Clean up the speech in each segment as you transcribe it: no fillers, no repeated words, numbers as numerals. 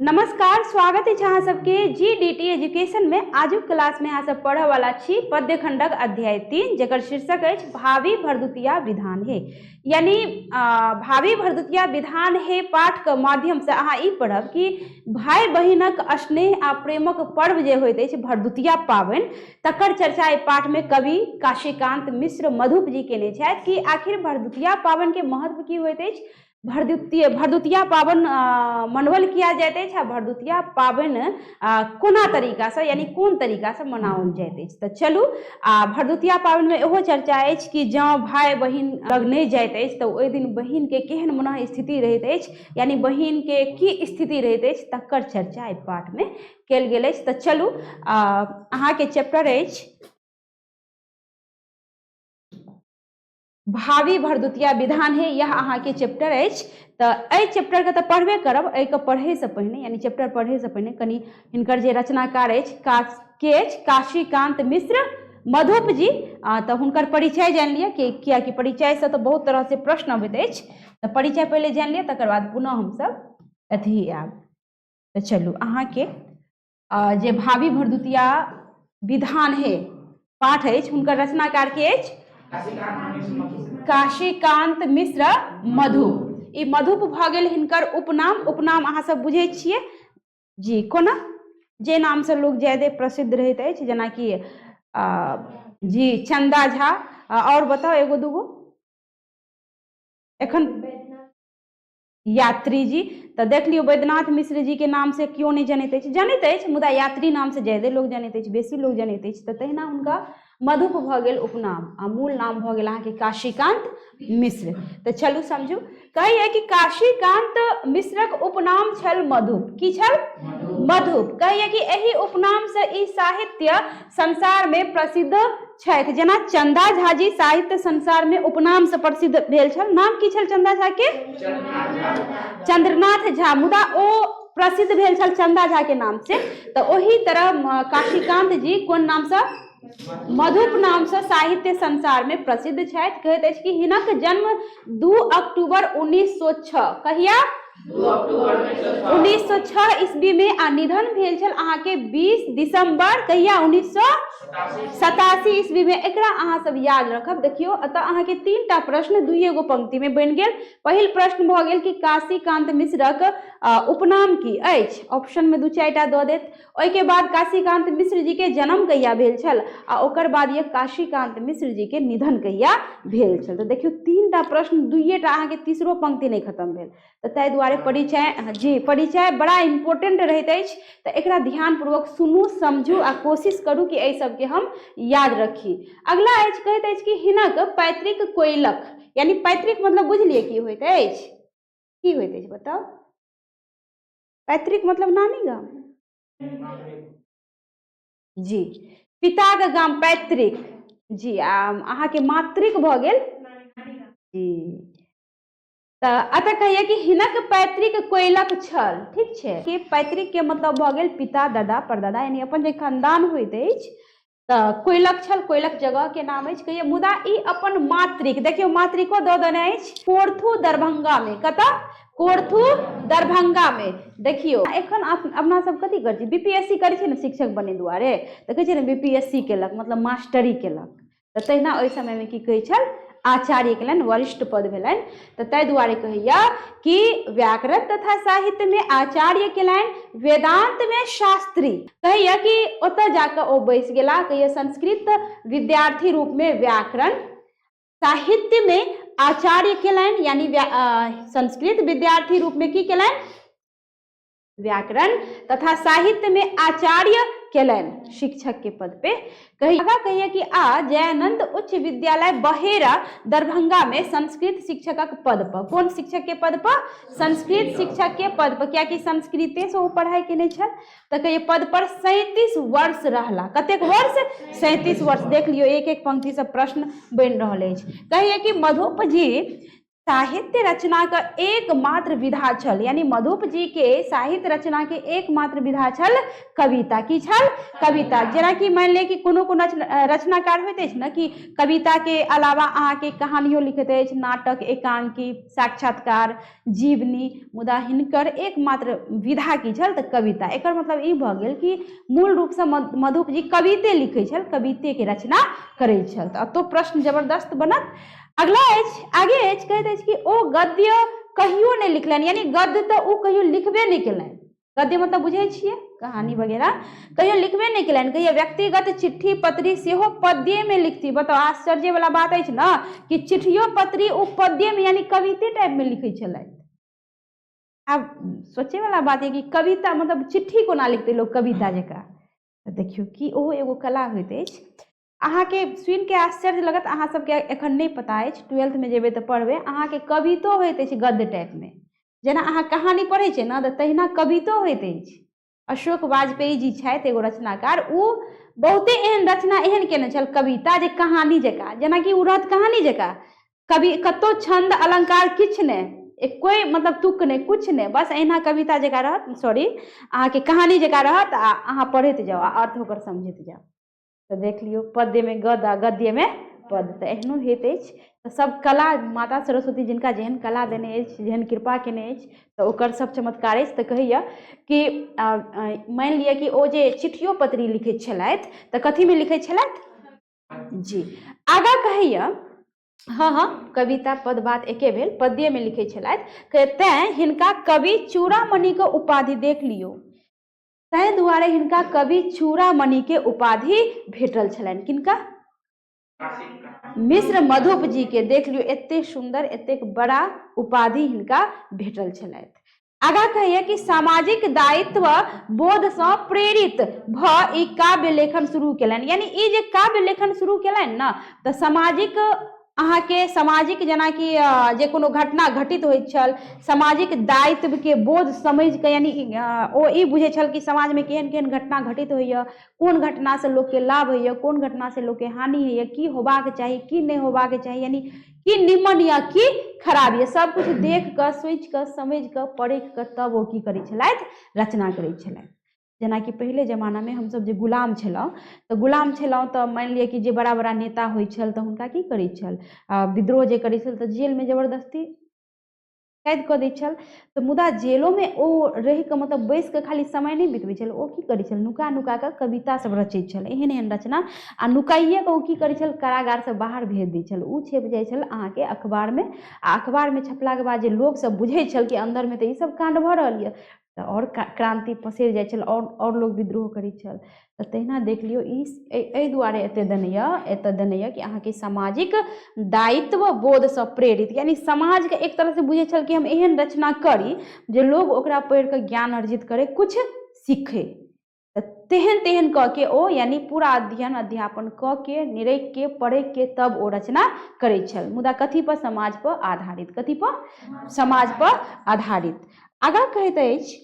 नमस्कार, स्वागत है अहाँ सबके GDT एजुकेशन में। आजुक क्लास में अहाँ सब पढ़े वाला छी पद्य खंडक अध्याय 3 जकर शीर्षक है भावी भरदुतिया विधान है। यानी भावी भरदुतिया विधान है पाठ के माध्यम से अहाँ ई पढ़ब कि भाई बहिनक स्नेह आ प्रेमक पर्व जे होइत अछि भरदुतिया पावनि, तकर चर्चा एहि पाठ में कवि काशीकांत मिश्र मधुप जी केने छथि कि आखिर भरदुतिया पावनि के महत्व की होइत अछि, भरदुतिया पावन मनवल किया जाइत अछि आ भरदुतिया पावन कोना तरीका से यानी कोन तरीका से मनाओल जाइत अछि। तो चलू भरदुतिया पावन में एहो चर्चा अछि कि जँ भाई बहिन लग नहीं जाइत अछि तो ओहि दिन बहिन के केहन मनः स्थिति रहैत अछि, यानी बहिन के की स्थिति रहैत अछि तकर चर्चा एहि पाठ में कयल गेल अछि। तो चलू अहाँ के चैप्टर अछि भावी भरदुतिया विधान है, यह अहाँ के चैप्टर अछि। तो एहि चैप्टर के तो पढ़बे करब, एहि के पढ़े से पहिने यानी चैप्टर पढ़े से पहिने कनी हिनकर जे रचनाकार अछि काशीकांत मिश्र मधुप जी, तो हुनकर परिचय जान लिया कि किया कि परिचय से तो बहुत तरह से प्रश्न अबैत अछि। तो परिचय पहले जान लिया, तकर बाद पुनः हम सब अथी आब। तो चलू अहाँ के जे भावी भरदुतिया विधान है पाठ अछि, हुनकर रचनाकार के अछि काशीकांत मिश्र मधुप। ई मधुप भ गेल हिनकर उपनाम। उपनाम अहाँ सब बुझे छिए जी, कोना जे नाम से लोग ज्यादा प्रसिद्ध रहैत अछि, जेना कि जी चंदा झा, और बताओ एगो दूगो एखन यात्री जी। तो देख लियो वैद्यनाथ मिश्र जी के नाम से क्यों नहीं जानैत अछि, जानैत अछि मुदा यात्री नाम से ज्यादा लोग जानैत अछि, बेसी लोग जानैत अछि। तो तहिना हुनका मधुप भ गेल उपनाम आ मूल नाम भ गेल अहाँ के काशीकांत मिश्र। तो चलू समझू, कहिए कि काशीकांत मिश्रक उपनाम छल मधुप। की छल? मधुप। कहिए कि एही उपनाम से ई साहित्य संसार में प्रसिद्ध छथि। जेना चंदा झा जी साहित्य संसार में उपनाम से प्रसिद्ध भेल छल। नाम की छल चंदा झा के? चंद्रनाथ झा, मुदा ओ प्रसिद्ध भेल छल चंदा झा के नाम से। तो वही तरह काशीकांत जी कोन नाम से? मधुप नाम से साहित्य संसार में प्रसिद्ध छथि। कहैत अछि कि हिनक जन्म 2 अक्टूबर 1906 कहिया 1906 ईस्वी में आ निधन भेल छल अहाँ के 20 दिसंबर कहिया 1987 ईस्वी में। एकरा अहाँ सब याद रखब। देखियो अतः अहाँ के 3टा प्रश्न 2 पंक्ति में बन गेल। पहिल प्रश्न भ गेल कि काशीकांत मिश्रक उपनाम की अछि, ऑप्शन में 2-4टा द देत। ओहि के बाद काशीकांत मिश्र जी के जन्म कहिया भेल छल आ ओकर बाद ये काशीकांत मिश्र जी के निधन कहिया भेल छल। तो देखियो 3टा प्रश्न 2टा अहाँ के तीसरो पंक्ति नहीं खत्म भेल। तो ताहि दुआरे परिचय जी परिचय बड़ा इंपोर्टेंट रहैत अछि। तो एकरा ध्यान पूर्वक सुनू, समझू आ कोशिश करू कि एहि सबके हम याद रखी। अगला अछि कहैत अछि कि हिनक पैतृक कोइलख, यानी पैतृक मतलब बुझलिए की होइत अछि, की होइत अछि बताओ? पैतृक मतलब नानी गाम जी, पिता के गाम पैतृक जी, अहाँ के मातृक भ गेल जी। अतः कहिए कि हिनक पैतृक कोइलख छल। ठीक छै, कि पैतृक के मतलब भ गेल पिता, दादा, परदादा, यानी अपन जे खानदान होइत अछि। तो कोइलख छल, कोइलख जगह के नाम अछि। कहिए मुदा ई अपन मातृक, देखियो मातृको दऽ देने अछि कोरथू दरभंगा में। कतऽ? कोरथू दरभंगा में। देखियो एखन अपना सब कथी कर छी, बीपीएससी करै छै ने शिक्षक बने दुआरे, तो कहै छै ने बीपीएससी केलक मतलब मास्टरी केलक। तो तहिना ओहि समय में की कहै छल, आचार्य केलनि, वरिष्ठ पद भेलनि। तो ताहि दुआरे कहैया कि व्याकरण तथा साहित्य में आचार्य केलनि, वेदांत में शास्त्री। कहैया कि ओतऽ जाकर ओ बैस गेला। कहिया संस्कृत विद्यार्थी रूप में व्याकरण, साहित्य में आचार्य केलनि, यानी संस्कृत विद्यार्थी रूप में की केलनि? व्याकरण तथा साहित्य में आचार्य केलनि, शिक्षक के पद पे। कहिए कि जयानंद उच्च विद्यालय बहेरा दरभंगा में संस्कृत शिक्षक पद पर। कौन शिक्षक के पद पर? संस्कृत शिक्षक के पद पर, क्या कि संस्कृते से वो पढ़ाई केने छल। तो कहिए पद पर 37 वर्ष रहला। कतेक वर्ष? 37 वर्ष। देख लियो एक एक पंक्ति से प्रश्न बन रहा है। कहिए कि मधुप जी साहित्य रचना का एकमात्र विधा छल, यानी मधुप जी के साहित्य रचना के एकमात्र विधा छल कविता। की छल? कविता। जेना कि मान ले कि कोनो रचनाकार होइत अछि न कि कविता के अलावा अहाँ के कहानियों लिखैत अछि, नाटक, एकांकी, साक्षात्कार, जीवनी, मुदा हिनकर एकमात्र विधा की छल तऽ कविता। एकर मतलब ई भऽ गेल कि मूल रूप से मधुप जी कविते लिखै छल, कविते के रचना करै छल। तो प्रश्न जबरदस्त बनत। अगला आगे कहैत अछि कि ओ गद्य कहियो नहीं लिखलनि, यानी गद्य तो ओ कहियो लिखबे नहीं केलनि। गद्य मतलब बुझे छिए कहानी वगैरह, कहियो लिखबे नहीं केलनि। कहियो व्यक्तिगत चिट्ठी पत्री सेहो पद्य में लिखती। बताओ आश्चर्य वाला बात है ना कि चिट्ठियों पत्री ओ पद्य में यानी कविते टाइप में लिखै छलथि। अब सोचे वाला बात है कि कविता मतलब चिट्ठी कोना लिखते लोग कविता जका। देखियो कि ओहो एगो कला होइत अछि। अहाँ के सुन के आश्चर्य लगत, अहाँ सबके एखन नहीं पता अछि, 12th में जेबे तो पढ़बे। अहाँ के कवितो होइत अछि गद्य टाइप में, जेना अहाँ कहानी पढ़े छे ना तहिना कवितो होइत अछि। अशोक वाजपेयी जी छथि एगो रचनाकार, उ बहुते एहन रचना एहन केने छल कविता जे कहानी जका, जेना कि उ रहत कहानी जका। कवि कतो छंद अलंकार किछ ने, कोई मतलब तुक नहीं, कुछ नहीं, बस एना कविता जका रहत, सॉरी अहाँ के कहानी जका रहत आ अहाँ पढ़ैत जाओ आ अर्थ ओकर समझैत जाओ। तो देख लियो पद्य में गद आ गद्य में पद, तो एहनो होइत अछि। तो सब कला माता सरस्वती जिनका जेहन कला देने अछि, जेहन कृपा केने अछि, तो ओकर सब चमत्कार अछि। तो कहैया कि मान लिया कि ओ जे चिट्ठियों पत्री लिखैत छलथि तो कथी में लिखैत छलथि जी। आगा कहैया हाँ कविता पद बात एके भेल, पद्य में लिखैत छलथि। तें हिनका कवि चूड़ामणि के उपाधि देख लियो, ताहि दुआरे हिनका कवि चूड़ामणि के उपाधि भेटल छलनि। किनका? मिश्र मधुप जी के। देख लियो एते सुंदर एते बड़ा उपाधि हिनका भेटल छलथि। आगा कहिए कि सामाजिक दायित्व बोध से प्रेरित भ ई काव्य लेखन शुरू केलनि, यानी ई जे काव्य लेखन शुरू केलनि ना तो सामाजिक अहाँ के सामाजिक जेना कि जे कोनो घटना घटित होइत छल, सामाजिक दायित्व के बोध समझ के, यानी ओ ई बुझे छल कि समाज में केहन केहन घटना घटित होइए, कोन घटना से लोग के लाभ होइए, कोन घटना से लोग के हानि होइए, की होबाक चाही की नहीं होबाक चाही, यानी की निमन या की खराब ये सब कुछ देख कर सोच कर समझ कर पढ़ कर तब वो की करै छलथि, रचना करै छलथि। जेना कि पहले जमाना में हम सब जे गुलाम छलौं तो मान लिया कि जे बड़ा बड़ा नेता होइ छल तो हुनका की करै छल, विद्रोह जे करै छल तो जेल में जबरदस्ती कैद कऽ दै छल। तो मुदा जेलों में ओ रहि के मतलब बैस के खाली समय नहीं बितबै छल, ओ की करै छल नुका नुका के कविता सब रचै छल, एहन एहन रचना आ नुकाइए के ओ की करै छल कारागार से बाहर भेज दै छल। ओ छप जाइ छल अहाँ के अखबार में, आ अखबार में छपला के बाद जे लोग सब बुझै छल कि अंदर में तो ई सब कांड भऽ रहल यऽ, तो और क्रांति पसरि जाइ छल और लोग विद्रोह करै छल। तो तहिना देख लियो ई दुआरे एते देने यऽ कि अहाँ के सामाजिक दायित्व बोध से प्रेरित, यानी समाज के एक तरह से बुझे छल कि हम एहन रचना करी जे लोग ओकरा पढ़ि के ज्ञान अर्जित करे, कुछ सीखे। तेहन तेहन क के ओ यानी पूरा अध्ययन अध्यापन क के निरख के पढ़ के तब ओ रचना करै छल, मुदा कथी पर? समाज पर आधारित। कथी पर? समाज पर आधारित। आगा कहैत अछि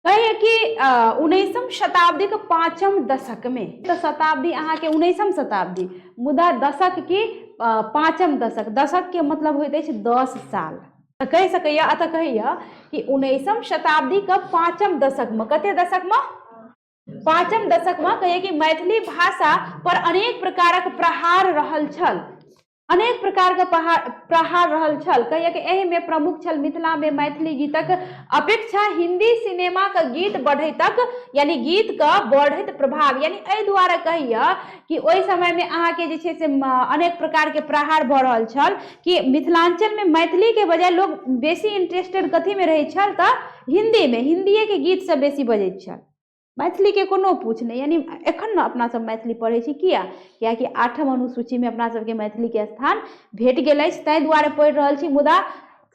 कहिए कि 19वीं शताब्दी के 5वीं दशक में, तो शताब्दी अहाँ के 19वीं शताब्दी, मुदा दशक की 5वीं दशक, दशक के मतलब होइत अछि 10 साल। कह सकैया अतः कहैया कि 19वीं शताब्दी के 5वीं दशक में, कते दशक में? 5वीं दशक में कहिए कि मैथिली भाषा पर अनेक प्रकारक प्रहार रहल छल, अनेक प्रकार के प्रहार रहल छल। कहिए कि एहि में प्रमुख छल मिथिला में मैथिली गीतक अपेक्षा हिंदी सिनेमा के गीत बढ़ैतक, यानी गीत का बढ़ैत प्रभाव, यानी एहि दुआरे कहिए कि ओहि समय में अहाँ के जे छे से अनेक प्रकार के प्रहार भऽ रहल छल कि मिथिलांचल में मैथिली के बजाय लोग बेसी इंटरेस्टेड कथी में रहै छल तऽ हिंदी में, हिंदीए के गीत सब बेसी बजैत छल, मैथिली के कोनो पूछ नहीं। यानी एखन न अपना सब मैथिली पढ़ै छी, किया कि 8वीं अनुसूची में अपना सबके मैथिली के स्थान भेट गेल अछि, ताहि दुआरे पढ़ि रहल छी, मुदा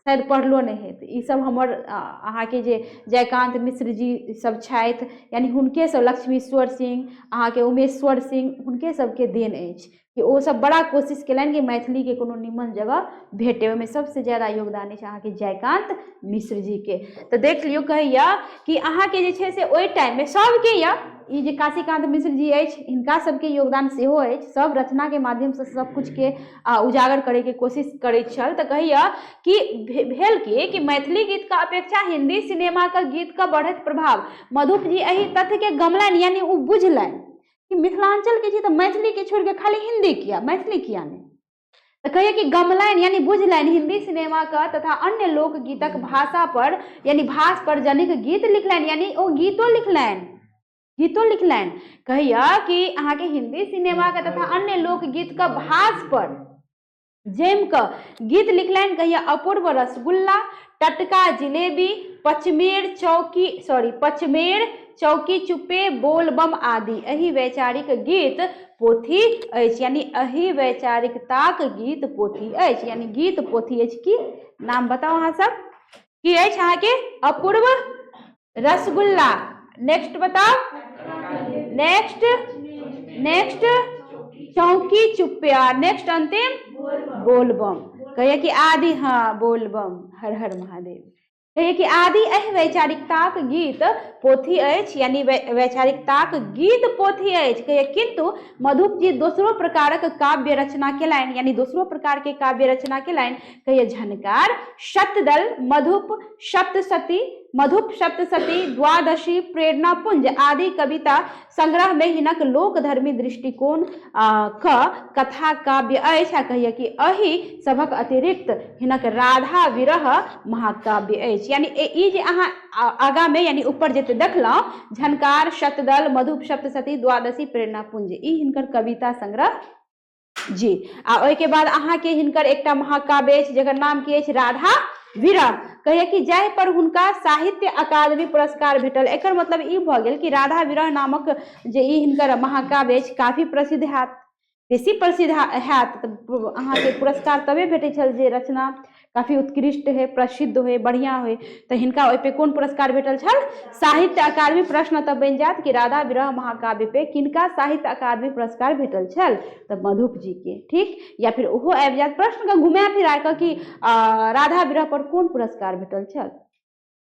शायद पढ़लो नहीं हेत। ई सब हमर अहाँ के जे जयकांत मिश्र जी सब छथि, यानी हुनके सब, लक्ष्मीश्वर सिंह, अहाँ के उमेश्वर सिंह, हुनके सबके देन अछि। कि वो सब बड़ा कोशिश केलनि कि मैथिली के कोनो निमन जगह भेटे। ओहिमे सबसे ज्यादा योगदान अछि अहाँके जयकांत मिश्र जी के। तो देख लियो कहैया कि अहाँके जे छै से ओहि टाइम में सबके या ई जे काशीकांत मिश्र जी अछि हिनका सबके योगदान सेहो अछि। सब रचना के माध्यम से सब कुछ के उजागर करे के कोशिश करैत छल। तो कहैया कि भेल कि मैथिली गीत का अपेक्षा हिंदी सिनेमा का गीत का बढ़त प्रभाव मधुप जी एही तथ्य के गमलनि, यानी वो बुझलनि कि मिथिलांचल के छी तो मैथिली के छोड़ के खाली हिंदी किया, मैथिली किया नहीं। तो कहिए कि गमलनि यानी बुझलनि हिंदी सिनेमा का तथा अन्य लोकगीतक भाषा पर यानी भाष पर जनिक गीत लिखलनि, यानी वो गीतो लिखलनि। कहिया कि अहाँके हिंदी सिनेमा का तथा अन्य लोकगीत का भाष पर जेम का गीत लिखलनि। कहिया अपूर्व रसगुल्ला, टटका जिलेबी, पचमेड़ चौकी चुप्पे, बोलबम आदि एही वैचारिक गीत पोथी अछि, यानी एही वैचारिकताक गीत पोथी अछि, यानी गीत पोथी अछि। की नाम बताओ अहाँ सब की अछि अहाँके? अपूर्व रसगुल्ला, नेक्स्ट बताओ, नेक्स्ट चौकी चुप्पिया, नेक्स्ट अंतिम बोलबम। कहिए कि आदि, हाँ बोलबम, हर हर महादेव। कहिए कि आदि एहि वैचारिकताक गीत पोथी अछि, यानी वैचारिकताक गीत पोथी अछि। कहिए किंतु मधुप जी दोसरो प्रकारक काव्य रचना केलनि, यानी दोसरो प्रकार के काव्य रचना केलनि। कहिए झनकार, शतदल, मधुप सप्तशती, द्वादशी, प्रेरणा पुंज आदि कविता संग्रह में हिनक लोकधर्मी दृष्टिकोण का कथा काव्य अछि। कहिए कि एहि सभक अतिरिक्त हिनक राधा विरह महाकाव्य अछि। यानी ई जे अहाँ आगा में यानी ऊपर जते देखलहुँ झनकार, शतदल, मधुप सप्तशती, द्वादशी, प्रेरणा पुंज ई हिनकर कविता संग्रह जी। आ ओहि के बाद अहाँके हिनकर एकटा महाकाव्य अछि जकर नाम की अछि? राधा विरह। कहिए कि जाहि पर हुनका साहित्य अकादमी पुरस्कार भेटल। एकर मतलब ई भऽ गेल कि राधा विरह नामक जे ई हिनकर महाकाव्य अछि काफी प्रसिद्ध हैत, बेसी प्रसिद्ध हैत तऽ अहाँके पुरस्कार तबे भेटै छल जे रचना काफी उत्कृष्ट है, प्रसिद्ध है, बढ़िया है। तो हिनका ओहि पे कोन पुरस्कार भेटल छल? साहित्य अकादमी। प्रश्न तब बनि जायत कि राधा विरह महाकाव्य पे किनका साहित्य अकादमी पुरस्कार भेटल छल? तो मधुप जी के, ठीक। या फिर ओहो आबि जायत प्रश्न का घुमा फिरा कऽ कि राधा विरह पर कोन पुरस्कार भेटल छल,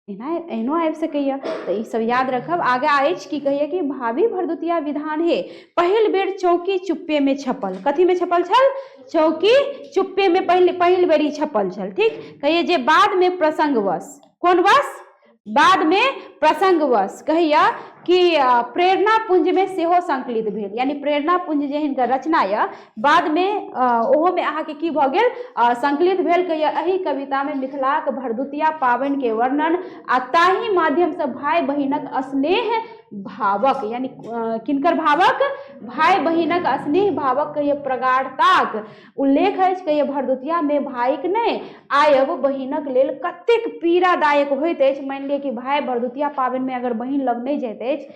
एहनो आबि सकैया। तो ई सब याद रखब। आगे अछि कि कहिए कि भावी भरदुतिया विधान है पहिल बेर चौकी चुप्पे में छपल। कथी में छपल छल? चौकी चुप्पे में पहिल बेर छपल छल, ठीक। कहिए जे बाद में प्रसंगवश, कोन वश? बाद में प्रसंगवश कहिया कि प्रेरणा पुंज में सेहो संकलित भेल। यानी प्रेरणा पुंज जे हिनकर रचना या बाद में ओहो में अहाँके की भऽ गेल? संकलित भेल। कहिया एही कविता में मिथिलाक भरदुतिया पाबनि के वर्णन आ ताहि माध्यम से भाई बहिनक स्नेह भावक, यानी किनकर भावक? भाई बहिनक स्नेह भावक कहिए प्रगाढ़ताक उल्लेख अछि। कहिए भरदुतिया में भाईक नहि आयब बहिनक लेल कतेक पीड़ादायक होइत अछि। मान लिअ कि भाई भरदुतिया पाबनि में अगर बहिन लग नहि जाइत अछि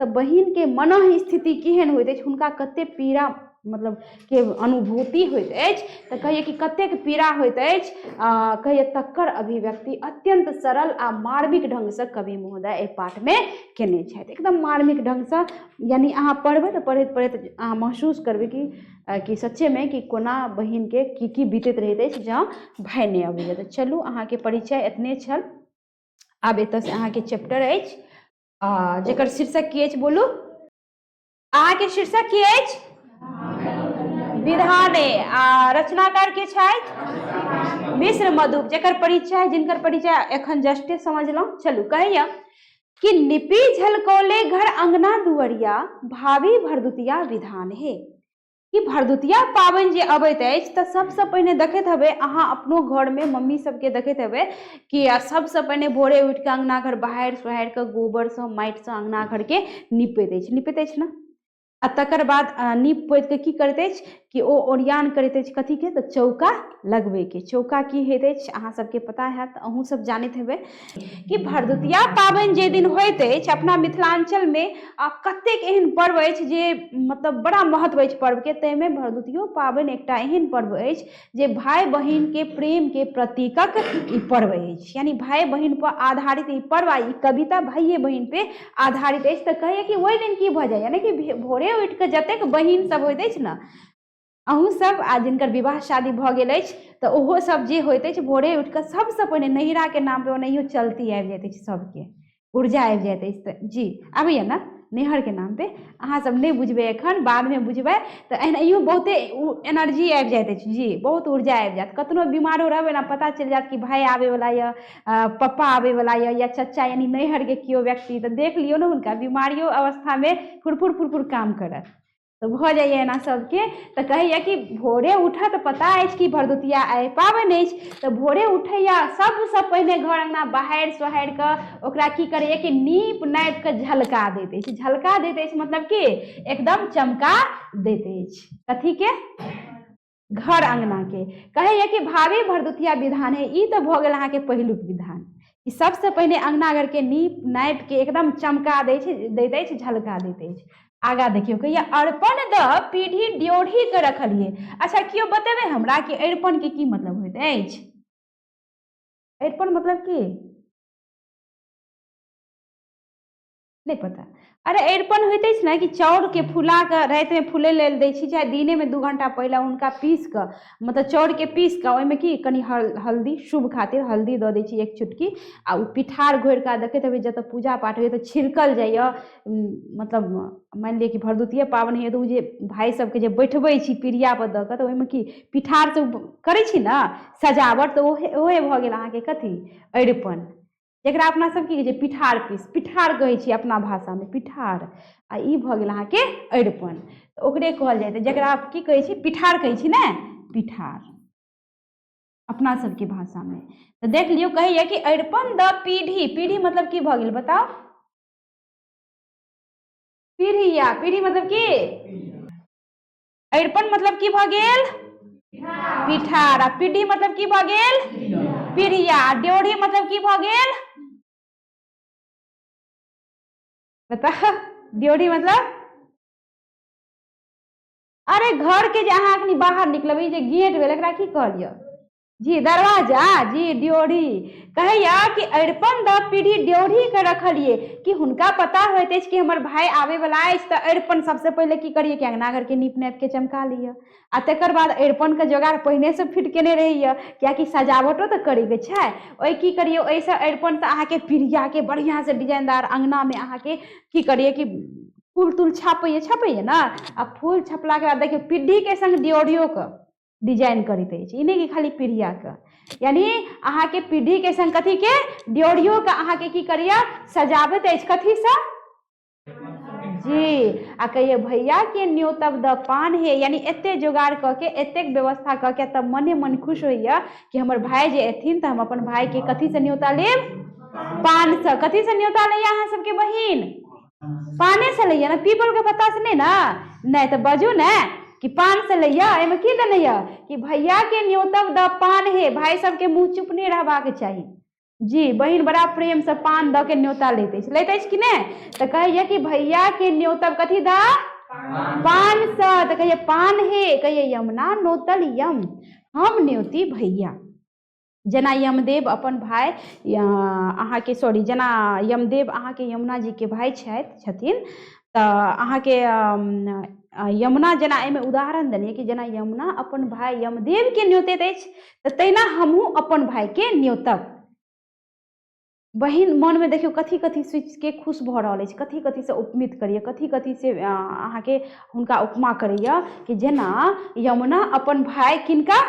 तऽ बहिन के मनः स्थिति केहन होइत अछि, हुनका कते पीड़ा मतलब के अनुभूति होइत अछि। तऽ कहिए कि कतेक पीड़ा होइत अछि। कहिए तकर अभिव्यक्ति अत्यंत सरल आ मार्मिक ढंग से कवि महोदय एहि पाठ में केने छथि, एकदम मार्मिक ढंग से। यानी अहाँ पढ़बै तऽ पढ़ैत अहाँ महसूस करबै कि सच्चे में कि कोना बहिन के की बीतैत रहैत अछि जँ भाई नहि अबैया। तऽ चलू अहाँके परिचय एतने छल। आब एतऽ से अहाँके चैप्टर अछि जेकर शीर्षक की अछि? बोलू अहाँके शीर्षक की अछि? विधाने। रचनाकार के छथि? मिश्र मधुप, जेकर परिचय जिनकर परिचय एखन जस्टे समझलहुँ। चलू कहैया कि निपी झलकौले घर अंगना दुअरिया भावी भरदुतिया विधान है। कि भरदुतिया पाबनि जे अबैत अछि तऽ सबसँ पहिने देखैत हेबै अहाँ अपनो घर में मम्मी सबके देखैत हेबै कि सबसँ पहिने भोरे उठि कऽ अंगना घर बहारि सोहारि कऽ गोबरसँ माटिसँ अंगना घर के नीपैत अछि ने। आ तकर बाद नीप पोति कऽ की करैत अछि कि ओ ओरियान करैत अछि कथी के? तऽ चौका लगबै के। चौका की होइत अछि अहाँ सबके पता हैत, अहूँ सब जानैत हेबै कि भरदुतिया पाबनि जे दिन होइत अछि अपना मिथिलांचल में कतेक एहन पर्व अछि जे मतलब बड़ा महत्व अछि पर्व के। ताहिमे भरदुतियो पाबनि एकटा एहन पर्व अछि जे भाई बहिन के प्रेम के प्रतीकक ई पर्व अछि। यानी भाई बहिन पर आधारित ई पर्व आ ई कविता भाइये बहिन पे आधारित अछि। तऽ कहिए कि ओहि दिन की भऽ जाइए, यानी कि भोरे उठि कऽ जतेक बहिन सब होइत अछि ने अहूँ सब आ जिनकर विवाह शादी भऽ गेल अछि तऽ ओहो सब जे होइत अछि भोरे उठि कऽ सबसँ पहिने नैहरा के नाम पे ओनाहियो चलती आबि जाइत अछि सबके, ऊर्जा आबि जाइत अछि। तऽ जी आबैया ने नैहर के नाम पे, अहाँ सब नहीं बुझबै एखन, बाद में बुझबै। तऽ एनाहियो बहुते एनर्जी आबि जाइत अछि जी, बहुत ऊर्जा आबि जायत। कतनो बीमारो रहबै ने पता चलि जायत कि भाय आबे वाला यऽ, पप्पा आबे वाला यऽ, या चचा यानी नैहर के केओ व्यक्ति, तऽ देख लियौ ने हुनका बीमारियों अवस्था में फुरफुर फुरफुर काम करत। तो भऽ जाइए एना सबके। तऽ कहैया कि भोरे उठत, पता अछि कि भरदुतिया आइ पाबनि अछि, तऽ भोरे उठैया सबसँ पहिने घर अंगना बहारि सोहारि कऽ ओकरा की करैया कि नीप नापि कऽ झलका दैत अछि। झलका दैत अछि मतलब कि एकदम चमका दैत अछि। कथी के? घर अंगना के। कहैया कि भाभी भरदुतिया विधान है, ई तऽ भऽ गेल अहाँके पहिलुक विधान, कि सबसँ पहिने अंगना घर के नीप नापि के एकदम चमका दैत अछि, झलका दैत अछि। आगा देखियौ, कहिया अरिपन द पीढ़ी ड्योढ़ी के रखलिए। अच्छा केओ बतेबै हमरा कि अरिपन के की मतलब होइत अछि? अरिपन मतलब की? नहीं पता। अरे अरिपन होइत अछि ने कि चाउर के फुला के राति में फूले लेल दै छी, चाहे दिने में 2 घंटा पहले हुनका पीस कऽ, मतलब चाउर के पीस कऽ ओहिमे की कनि हल्दी, शुभ खातिर हल्दी दऽ दै छी 1 चुटकी, आ उ पिठार घोरि कऽ देखैत हेबै जतऽ पूजा पाठ होइए तऽ छिड़कल जाइए। मतलब मानि लिअ कि भरदुतिये पाबनि होइए तऽ उ जे भाय सबके जे बैठबै छी पीढ़िया पर दऽ कऽ, तऽ ओहिमे की पिठार से करै छी ने सजावट, तऽ ओहे भऽ गेल अहाँके कथी? अरिपन, जकरा अपना सब की कहै छै पिठार पीस, पिठार कहै छी अपना भाषामे पिठार, आ ई भऽ गेल अहाँके अरिपन। तऽ ओकरे कहल जाइत, जकरा आप की कहै छी पिठार कहै छी ने, पिठार अपना सबके भाषामे। तऽ देख लियौ, कहैया कि अरिपन द पीढ़ी, पीढ़ी मतलब की भऽ गेल बताओ? पीढ़िया, पीढ़ी मतलब की? अरिपन मतलब की भऽ गेल? पिठार। आ पीढ़ी मतलब की भऽ गेल? पीढ़िया। ड्योढ़ी मतलब की भऽ गेल? बताओ, ड्योढ़ी मतलब? अरे घर के जे अहाँ अखनी बाहर निकलब, ई जे गेट भेल एकरा की कहलियै? जी दरवाजा, जी ड्योढ़ी। कहैया कि अरिपन द पीढ़ी ड्योढ़ी के रखलिए, कि हुनका पता होइत अछि कि हमर भाय आबे वाला अछि, तऽ अरिपन सबसे पहिले की करिए कि अंगना घर के नीप नापि के चमका लिअ, आ तकर बाद अरिपन के जोगाड़ पहिने से फिट केने रहिए, कियाकि सजावटो तऽ करे के छै। ओहि की करिए, ओहिसँ अरिपन से अहाँके पीढ़िया के बढ़िया से डिजाइनदार अंगना में अहाँके की करिए कि फूल तूल छपैए ना, आ फूल छपला के बाद देखियो पीढ़ी के संग ड्योढ़ियो के डिजाइन करैत अछि, ई नहीं कि खाली पीढ़िया के, यानी अहाँके पीढ़ी के संग कथी के? ड्योढ़ियो के अहाँके की करिए सजाबैत अछि, कथी से? जी। आ कहिए भैया के न्योतब द पान हे, यानी एते जोगाड़ क के, एतेक व्यवस्था क के, तब मने मन खुश होइया कि हमर भाई जे एथिन तऽ हम अपन भाई के कथी से न्योता लेब? पान से। कथी से न्योता लैया अहाँ सबके बहिन? पाने से लैया ना, पीपल के पत्ता से नहीं ना? नहीं तो बाजू ने कि पान से लैया। एहिमे की देने यऽ कि भैया के न्योतब द पान हे, भाई सबके मुँह चुप नहीं रहबाक चाही। जी बहिन बड़ा प्रेम से पान द के न्योता लैत अछि कि नहीं? तऽ कहैया कि भैया के न्योतब कथी द? पान से। तऽ कहिए पान हे, कहिए यमुना नोतल यम, हम न्योती भैया। जेना यमदेव अपन भाई अहाँके सॉरी, जेना यमदेव अहाँके यमुना जी के भाई छथिन, तऽ अहाँके यमुना, जेना एहिमे उदाहरण देलिए कि जेना यमुना अपन भाई यमदेव के न्योतैत अछि, तऽ तहिना हमहूँ अपन भाई के न्योतब। बहिन मन में देखियो कथी कथी सोचि के खुश भऽ रहल अछि, कथी कथी से उपमित करिए, कथी कथी से अहाँके हुनका उपमा करैया कि जेना यमुना अपन भाई किनका?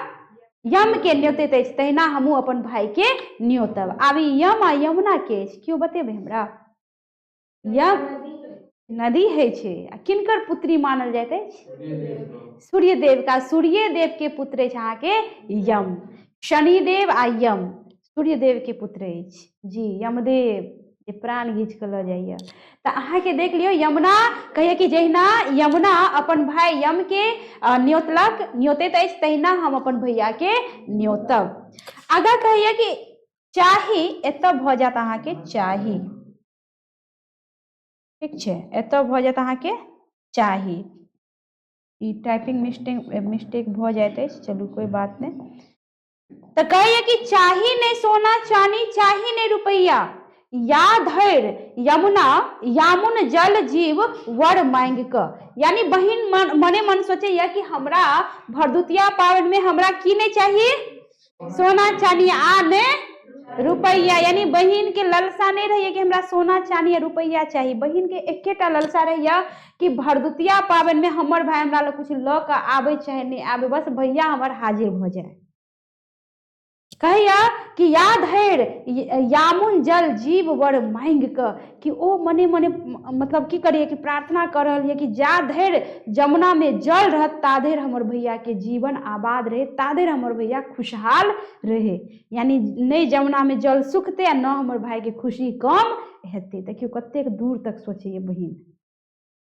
यम के न्योतैत अछि, तहिना हमहूँ अपन भाई के न्योतब। आब ई यम आ यमुना के अछि, केओ बतेबै हमरा? यम नदी है छे। आ किनकर पुत्री मानल जाइत अछि? सूर्यदेव का। सूर्यदेव के पुत्र अछि अहाँके यम। शनिदेव आ यम सूर्यदेव के पुत्र अछि जी, यमदेव जे प्राण घींच के लऽ जाइए। तऽ अहाँके देख लियौ यमुना, कहिए कि जहिना यमुना अपन भाई यम के न्योतैत अछि, तहिना हम अपन भैया के न्योतब। आगा कहिए कि चाही, एतऽ भऽ जात अहाँके चाही, ठीक छै, एतऽ भऽ जात अहाँके चाही। ई टाइपिंग मिस्टेक भऽ जाइत अछि, चलू कोई बात नहीं। तो कहिए कि चाही नहीं सोना चानी, चाही नहीं रुपैया, या धैर्य यमुना यामुन जल जीव वर मांग क। यानी बहिन मने मन सोचे कि हमरा भरदुतिया पावन में हमरा की नहीं चाहिए, सोना चांदी आ ने रुपया। यानी बहिन के ललसा नहीं रही कि हमरा सोना चांदी रुपया चाहिए। बहिन के एकेटा ललसा रही कि भरदुतिया पावन में हमर भाई हमरा लोग कुछ ल के आवे चाहे नहीं आवे, बस भैया हमार हाजिर हो जाए। कहिया कि या धैर्य यामुन जल जीव वर मांग क, कि ओ मने मने मतलब की करिए कि प्रार्थना कर रही है कि जा धैर्य जमुना में जल रहत ताधेर हमर भैया के जीवन आबाद रहे, ताधेर हमर भैया खुशहाल रहे। यानी नहीं जमुना में जल सुखते न हमर भाई के खुशी कम हेते। देखियो कतेक दूर तक सोचे बहिन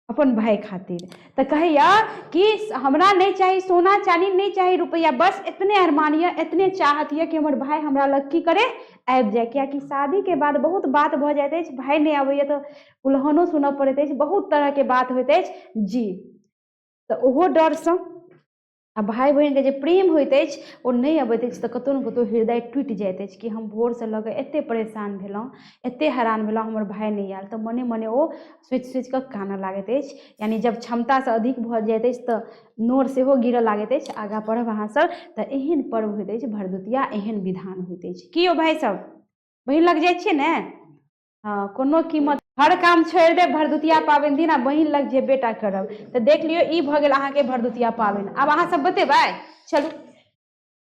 अपन भाई खातिर। तो कहिया कि हमरा नहीं चाहिए सोना चांदी, नहीं चाहिए रुपया, बस इतने अरमानिया इतने चाहत है कि हमर भाई हमरा लग की करे आबि जाए। क्या कि शादी के बाद बहुत बात भ जाते, भाई नहीं आबे तो उल्हनो सुन पड़े, बहुत तरह के बात होते जी। तो ओहो डर से आ भाई बहन के जे प्रेम होइत अछि ओ नहीं अबैत अछि तऽ कतौ न कतौ हृदय टूटि जाइत अछि कि हम भोर से लगे एते परेशान भेलहुँ, एते हैरान भेलहुँ, हमर भाई नहीं आयल। तऽ मने मने ओ सोचि सोचि कऽ कानऽ लागैत अछि। यानी जब क्षमता से अधिक भऽ जाइत अछि तऽ नोर सेहो गिरऽ लागैत अछि। आगाँ पढ़ब अहाँ सब तऽ एहन पर्व होइत अछि भरदुतिया, एहन विधान होइत अछि। की यौ भाई सब बहिन लग जाइ छियै ने, हाँ कोनो कीमत हर काम छोड़ दे भरदुतिया पाबनि दिन आ बहिन लग जे बेटा करब। तो देख लियो ई भ गेल अहाँ के भरदुतिया पाबनि। अब अहाँ सब बतेबै, चलू।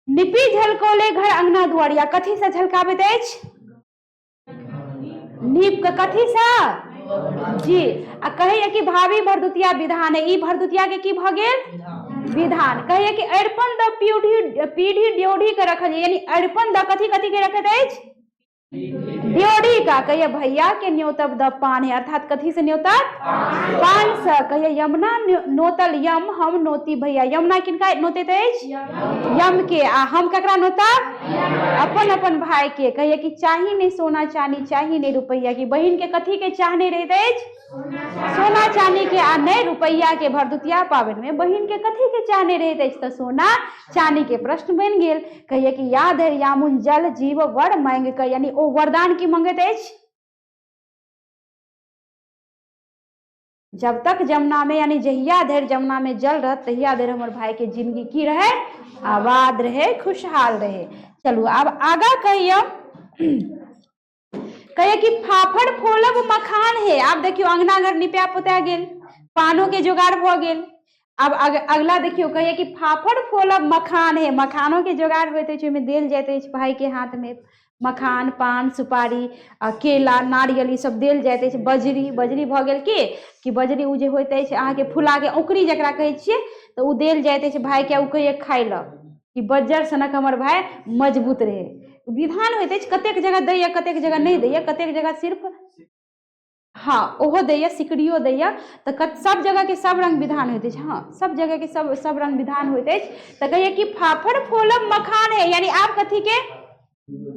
निपी झलकोले घर अंगना दुआरिया, कथी से झलकाबैत अछि, नीप के कथी से जी। आ कहिए कि भाभी भरदुतिया विधान है, ई भरदुतिया के की भ गेल विधान। कहिए कि अरिपन द पीढ़ी ड्योढ़ी के रखल, यानी अरिपन द कथी कथी के रखैत अछि, ड्योढ़ी का। कहिए भैया के न्योतब द पान है, अर्थात कथी से न्योतब, पान से। कहिए यमुना नोतल यम हम नोती भैया, यमुना किनका नोतैत अछि, यम के। आ हम ककरा नोतब, अपन अपन भाई के। कहिए कि चाही नहीं सोना चांदी, चाही नहीं रुपया, की बहिन के कथी के चाहने रहैत अछि, सोना चांदी के आ नहीं रुपया के। भरदुतिया पाबनि में बहिन के कथी के चाहने रहैत अछि तऽ सोना चांदी के। प्रश्न बनि गेल। कहिए कि याद है यामुन जल जीव वर मांग क, यानी ओ वरदान की मंगैत अछि, जब तक जमुना में, यानी जहिया धरि जमुना में जल रहत तहिया धरि हमर भाई के जिंदगी की रहे, आबाद रहे, खुशहाल रहे। चलू अब आगा कहियो। कहिए कि फाफड़ फोलब मखान है। आप देखियो अंगना घर निपा पोता गेल, पानो के जोगाड़ भ गेल। अब अगला देखियो, कहिए कि फाफड़ फोलब मखान है, मखानों के जोगाड़ होते अछि, ओहिमे देल जाइत अछि भाई के हाथ में मखान, पान, सुपारी, केला, नारियल, ई सब देल जाइत अछि। बजरी, बजरी भ गेल कि बजरी उ जे होइत अछि अहाँ के फुला के औकरी जकरा कहै छियै, तऽ उ देल जाइत अछि भाई के। उ कहिए खाइ ल कि बज्जर सनक हमर भाई मजबूत रहे। विधान होइत अछि, कतेक जगह दैया कतेक जगह नहीं दैया, कतेक जगह सिर्फ हाँ ओहो दैया, सिकड़ियो दैया। तो सब जगह के सब रंग विधान होइत अछि। हाँ सब जगह के सब रंग विधान होइत अछि। तो कहिए कि फाफड़ फोलब मखान है, यानी आप कथी के,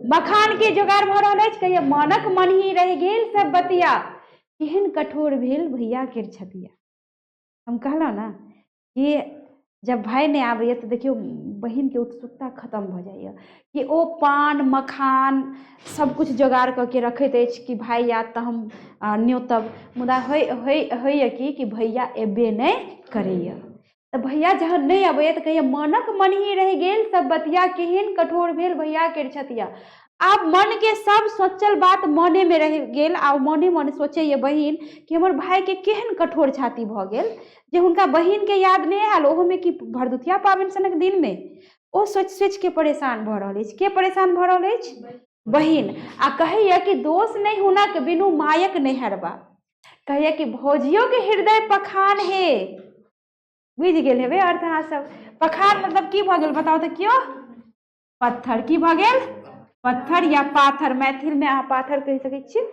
मखान के जोगाड़ भ रहल अछि। कहिए मानक मन ही रह गेल सब बतिया, केहन कठोर भेल भैया के छतिया। हम कहलहुँ ना कि जब भाई नहीं आबैया तो देखियो बहिन के उत्सुकता खत्म भ जाइए कि ओ पान मखान सब कुछ जोगाड़ करके रखैत अछि कि भाई याद तो हम न्योतब। मुदा होइए कि भैया एबे नहीं करैया। तो भैया जहन नहीं अबैया तो कहिए मनक मन ही रह गेल सब बतिया, केहन कठोर भेल भैया के छतिया। आप मन के सब सोचल बात मने में रह गेल। आ मने मन सोचे बहिन कि हमर भाई के केहन कठोर छाती भ गेल जे हुनका बहिन के याद नहीं आयल, ओहो में कि भरदुतिया पाबनि सनक दिन में। ओ सोच सोच के परेशान भ रहल अछि। के परेशान भ रहल अछि, बहिन। आ कहिए कि दोष नहीं हुनक बिनु मायक नहीं हरबा। कहिए कि भौजियो के हृदय पखान है। बुझ गेल हेबे अर्थ अहाँ सब। पखान मतलब की भ गेल बताओ तो क्यों, पत्थर। की भ गेल, पत्थर या पाथर, मैथिल में अहाँ पाथर कह सकै छियै।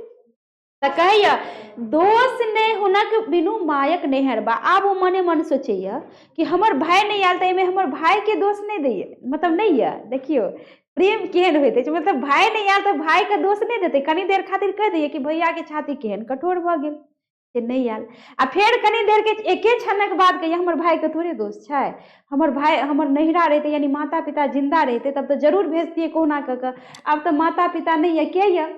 तो कहिए दोष नहीं हुनक बिनु मायक नहीं हरबा। आब वो मने मन सोचैया कि हमर भाई नहीं आयल तो हमर भाई के दोष नहीं दैये, मतलब नहीं है। देखियो प्रेम केहन होइत अछि, मतलब भाई नहीं आयल तो भाई के दोष नहीं देते। कनी देर खातिर कह दैये कि भैया के छाती केहन कठोर भ गेल से नहीं आयल। आ फिर कनी देर के एके क्षणक बाद कहिए हमर भाई के थोड़े दोष छै, हमर भाई हमर नैहरा रहते यानी माता पिता जिंदा रहते तब तो जरूर भेजतिए कहुना क। अब तो माता पिता नहीं है, के ये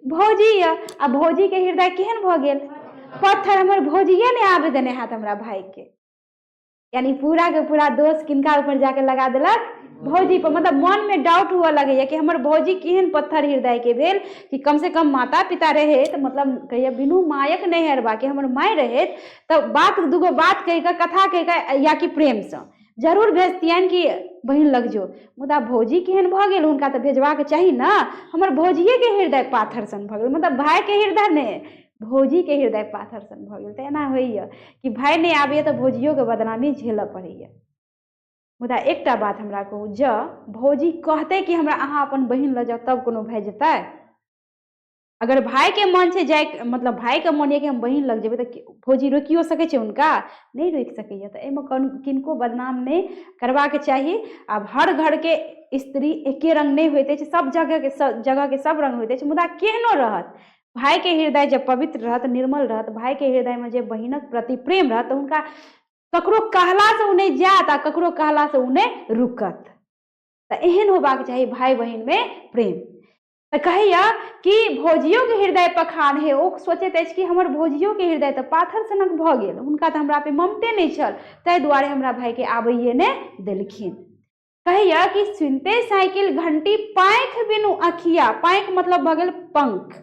भौजी य आ भौजी के हृदय केहन भ गेल पत्थर। हमर भौजिये ने आबे देने हाथ हमरा भाई के, यानी पूरा के पूरा दोष किनका ऊपर जाके लगा देलक, भौजी पर। मतलब मन में डाउट हुआ लगे कि हमर भौजी केहन पत्थर हृदय के भेल कि कम से कम माता पिता रहे तो मतलब कहिए बिनु मायक नहीं हरबा के हमर माय रहे तो बात दूगो बात कह के कथा कह के या कि प्रेम से जरूर भेजतियन कि बहिन लग जो। मुदा भौजी केहन भ गेल हुनका तो भेजवा के चाही ना। हमर भौजिये के हृदय पाथर सन भ गेल, मतलब भाई के हृदय ने भौजी के हृदय पाथर सन भ गेल। तो एना होइए कि भाई नहीं आबैए तो भौजियो के बदनामी झेलऽ पड़ैए। मुदा एकटा बात हमरा कहू, जब भौजी कहते कि हमरा अहाँ अपन बहिन ल जाओ तब कोनो भए जेतै? अगर भाई के मन से जाए, मतलब भाई के मन ये कि हम बहिन लग जेबै तो भौजी रोकियो सकै छै हुनका? नहीं रोकि सकैए। तो एहिमे किनको बदनाम नहीं करबाक चाहिए। आब हर घर के स्त्री एके रंग नहीं होते, सब जगह के सब रंग होते, मुदा केहनो रहत भाई के हृदय जब पवित्र रहत, निर्मल रहत, भाई के हृदय में जब बहिनक प्रति प्रेम रहत तो उनका ककरो कहला से उन्हें जात आ ककरो कहला से उन्हें रुकत। तो एहन होबाक चाहिए भाई बहन में प्रेम। तो कहिया कि भौजियों के हृदय पखान है, वो सोचैत अछि कि हमर भौजियों के हृदय तो पाथर सनक भ गेल, हुनका तो हमरा पे ममते नहीं छल, ताहि दुआरे हमरा भाई के आबैये ने देलखिन। कहिया कि सुनते साइकिल घंटी पाँख बिनु अखिया, पाँख मतलब भ गेल पंख,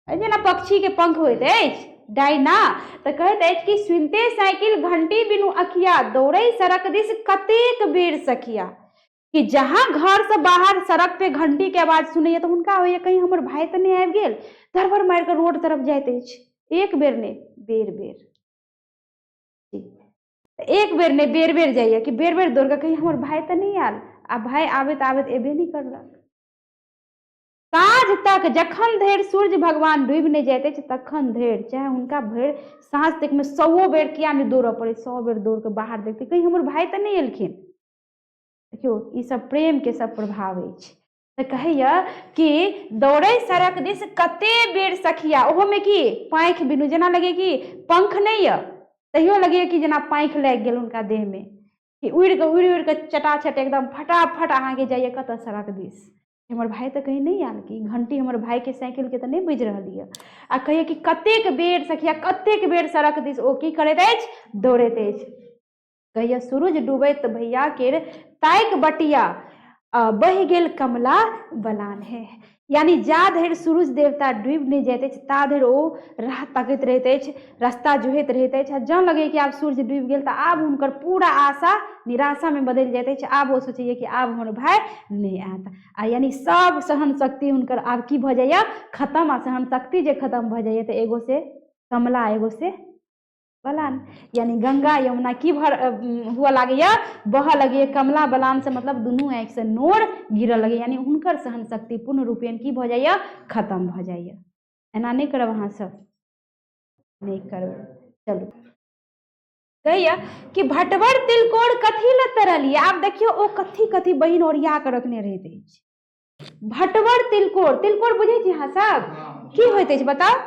जेना पक्षी के पंख होइत अछि डायना। तो कहैत अछि कि सुनते साइकिल घंटी बिनु अखिया, दौड़ै सड़क दिस कतेक बेर सखिया। कि जहां घर से बाहर सड़क पे घंटी के आवाज सुनैया तो हुनका होइए कहीं हमर भाई तो नहीं आबि गेल, धरभर मारि के रोड तरफ जाइत अछि। एक बेर ने बेर बेर, एक बेर ने बेर बेर जाइए कि बेर बेर दौड़ के कहीं हमर भाई तो नहीं आयल। आ भाई आबैत आबैत एबे नहीं करलक। साँझ तक जखन धरि सूर्य भगवान डूबि नहीं जाते तखन धरि, चाहे उनका भरि साँझ तक में 100 बेर किया नहीं दौड़ पड़े, 100 बेर दौड़ के बाहर देखते कहीं हमर भाई तो नहीं एलखिन। देखियो ई सब प्रेम के सब प्रभाव अछि। तो कहिया कि दौड़े सड़क दिस कते बेर सखिया, ओहो में कि पाँख बिनु, जेना लगे कि पंख नहीं है तैयो लगे कि जेना पाँख लागि गेल उनका देह में, कि उड़ के चटाचट एकदम फटाफट अहाँ के जाइए कत सड़क दिस। हमर भाई तो कहीं नहीं आयल कि घंटी हमर भाई के साइकिल के तो नहीं बज रही है। आ कहिए कि कतेक बेर सखिया, कतेक बेर सड़क दिस ओ की करैत अछि, दौड़ैत अछि। कहिया सूरज डूबैत भैया के ताइक बटिया, बहि गेल कमला बलान है। यानी जा धरि सूरज देवता डूबि नहीं जाते ता धरि ओ राह तकैत रहैत अछि, रास्ता जोहैत रहैत अछि। जँ लगे कि आब सूर्य डूबि गेल तऽ आब हुनकर पूरा आशा निराशा में बदलि जाइत अछि। आब ओ सोचैए कि आब हमर भाई नहीं आयत, आ यानी सब सहन शक्ति हुनकर आब की भऽ जाइए, खत्म। आ सहन शक्ति जे खत्म भऽ जाइए तऽ एगो से कमला एगो से बलान, यानी गंगा यमुना की हुआ लगे बह लगे, कमला बलान से मतलब दुनू आँख से नोर गिरऽ लगे, यानी हुनकर सहन शक्ति पूर्ण रूपेण की भ जाइए, खत्म भ जाइए। एना नहीं करब, अहाँ सब नहीं करब। चलू कहिया कि भटवर तिलकोर कथी ल तरलिए। आब देखियो ओ कथी कथी बहिन ओरिया के रखने रहैत अछि। भटवर तिलकोर, तिलकोर बुझे छी अहाँ सब की होइत अछि बताओ?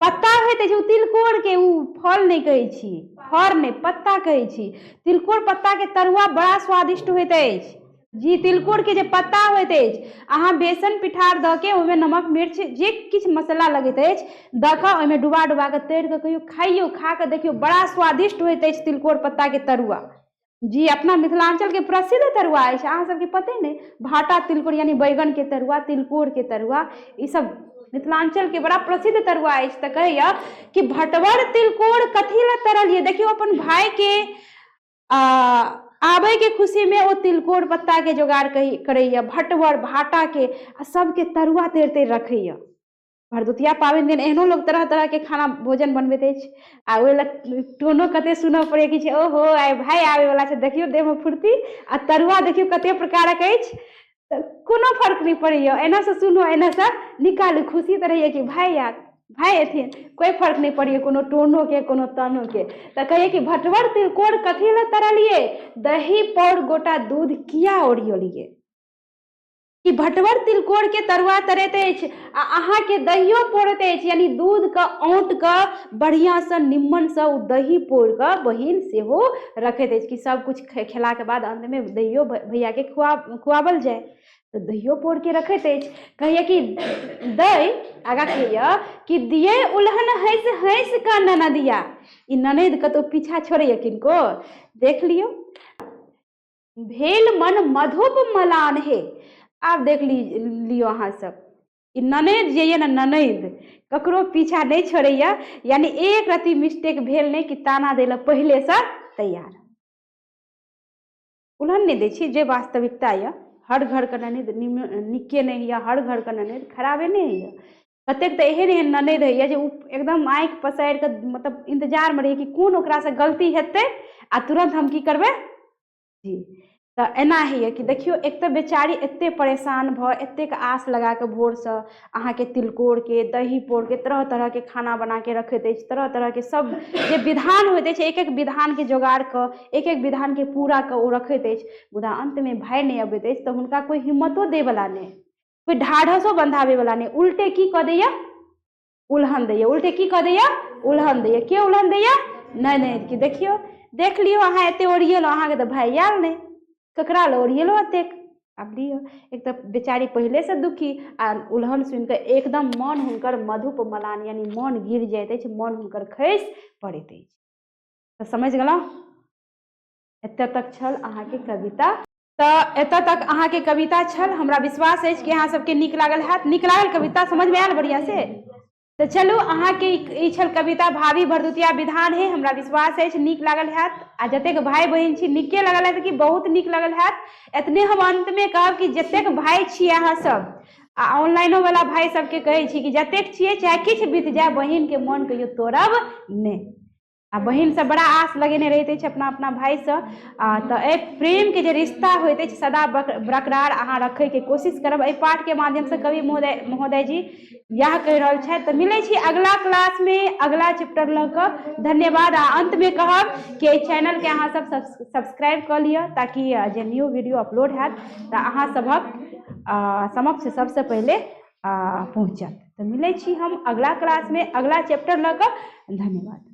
पत्ता होइत अछि तिलकोर के, उ फल नहीं कहै छी, फर नहीं पत्ता कहै छी। तिलकोर पत्ता के तरुआ बड़ा स्वादिष्ट होइत अछि जी। तिलकोर के जे पत्ता होइत अछि, अहाँ बेसन पिठार द के ओहिमे नमक मिर्च जे किछु मसाला लगैत अछि द के ओहिमे डुबा डुबा के तैर के कहियो खाइयो, खा के देखियो बड़ा स्वादिष्ट होइत अछि तिलकोर पत्ता के तरुआ जी। अपना मिथिलांचल के प्रसिद्ध तरुआ अछि, अहाँ सबके पते नहीं। भाटा तिलकोर यानी बैगन के तरुआ, तिलकोर के तरुआ, ई सब मिथिलांचल के बड़ा प्रसिद्ध तरुआ अछि। तो कहिया कि भटवर तिलकोर कथी ल तरलिए। देखियो अपन भाई के आबे के खुशी में वो तिलकोर पत्ता के जोगाड़ करैया, भटवर भाटा के सबके तरुआ तेर तेर रखैया। भरदुतिया पाबनि दिन एहनो लोग तरह तरह के खाना भोजन बनबैत अछि। आ ओहि टोनो कते सुनऽ पड़े कि ओहो आइ भाई आबे वाला छै, देखियो देह में फुर्ती। आ तरुआ देखियो कते प्रकारक अछि, कोनो फर्क नहीं पड़ैया। एना से सुनो एना से निकालू, खुशी तो रहिए कि भाई यार भाई एथिन, कोई फर्क नहीं पड़िए कोनो टोनो के कोनो तनो के। तो कहिए कि भटवर तिलकोर कथी ल तरलिए, दही पौर गोटा दूध किया ओरियलिए। कि भटवर तिलकोर के तरुआ तरैत अछि आ अहाँ के दहियो पौरैत अछि, यानी दूध के औंट के बढ़िया से निम्मन से उ दही पौर के बहिन सेहो रखैत अछि कि सब कुछ खेला के बाद अंत में दहियो भैया के खुआबल जाए। तो दहियो पोर के रखैत अछि। कहैया कि दही आगा कहैया कि दिये उल्हन हंस हंस का ननदिया। ई ननद कतौ पीछा छोड़ैया किनको, देख लियो। भेल मन मधुप मलान हे। आब देख लियो अहाँ सब, ई ननद जे ये ना ननद ककरो पीछा नहीं छोड़ैया, यानी एक रति मिस्टेक भेल नहीं कि ताना दै ला पहले से तैयार। उल्हन नहीं दै छी, जे वास्तविकता ये हर घर के ननद निके नहीं है, हर घर के ननद खराबे नहीं है। कतेक तो एहन एहन ननद है जे एकदम आँखि पसारि के मतलब इंतजार में रही कि कोन ओकरा से गलती हेतै आ तुरंत हम की करबै जी। तो एना ही कि देखियो, एक तो बेचारी एते परेशान भ एतेक आस लगा के भोर से अहाँ के तिलकोर के दही पोर के तरह तरह के खाना बना के रखैत अछि, तरह तरह के सब जे विधान होइत अछि, एक एक विधान के जोगाड़ क एक एक विधान के पूरा क ओ रखैत अछि। मुदा अंत में भाई नहीं अबैत अछि तो हुनका कोई हिम्मतो दे वाला नहीं, कोई ढाढ़सो बंधाबे वाला नहीं, उल्टे की क दैया उल्हन दैया। उल्टे की क दैया उल्हन दैया। के उल्हन दैया ननद की। देखियो, देख लियो अहाँ एते ओरियेलो, अहाँ के तो भाई आयल नहीं, ककरा ले ओरियेलो अतेक। अब लियो, एक तो बेचारी पहले से दुखी आ उल्हन सुन के एकदम मन हुनकर मधुप मलान, यानी मन गिर जाइत अछि, मन हुनकर खसि पड़ैत अछि। तो समझ गेलहुँ, एतऽ तक छल अहाँ के कविता। तो एतऽ तक अहाँ के कविता छल। हमरा विश्वास अछि कि अहाँ सबके नीक लागल हैत। नीक लागल कविता, समझ में आयल बढ़िया से। तो चलू, अहाँ के ई छल कविता भाभी भरदुतिया विधान है। हमरा विश्वास अछि नीक लागल हैत आ जतेक भाई बहन छी नीके लागल हैत कि बहुत नीक लागल हैत। एतने हम अंत में कहब कि जतेक भाई छी अहाँ सब आ ऑनलाइनो वाला भाई सबके कहै छी कि जतेक छियै चाहे किछु बीत जाए, बहिन के मन कहियो तोड़ब नहीं। आ बहिन से बड़ा आस लगेने रहैत अछि अपना अपना भाई से। तो ए प्रेम के जे रिश्ता होइत अछि सदा बरकरार अहाँ रखे के कोशिश करब। एहि पाठ के माध्यम से कवि महोदय जी यह कह रहल छथि। तो मिले छी अगला क्लास में अगला चैप्टर ल क। धन्यवाद। आ अंत में कहब कि चैनल के अहाँ सब सब्सक्राइब कर लिअ ताकि जे न्यू वीडियो अपलोड हैत तो अहाँ सबक समक्ष सबसे पहले पहुँचत। तो मिले छी हम अगला क्लास में अगला चैप्टर ल क। धन्यवाद।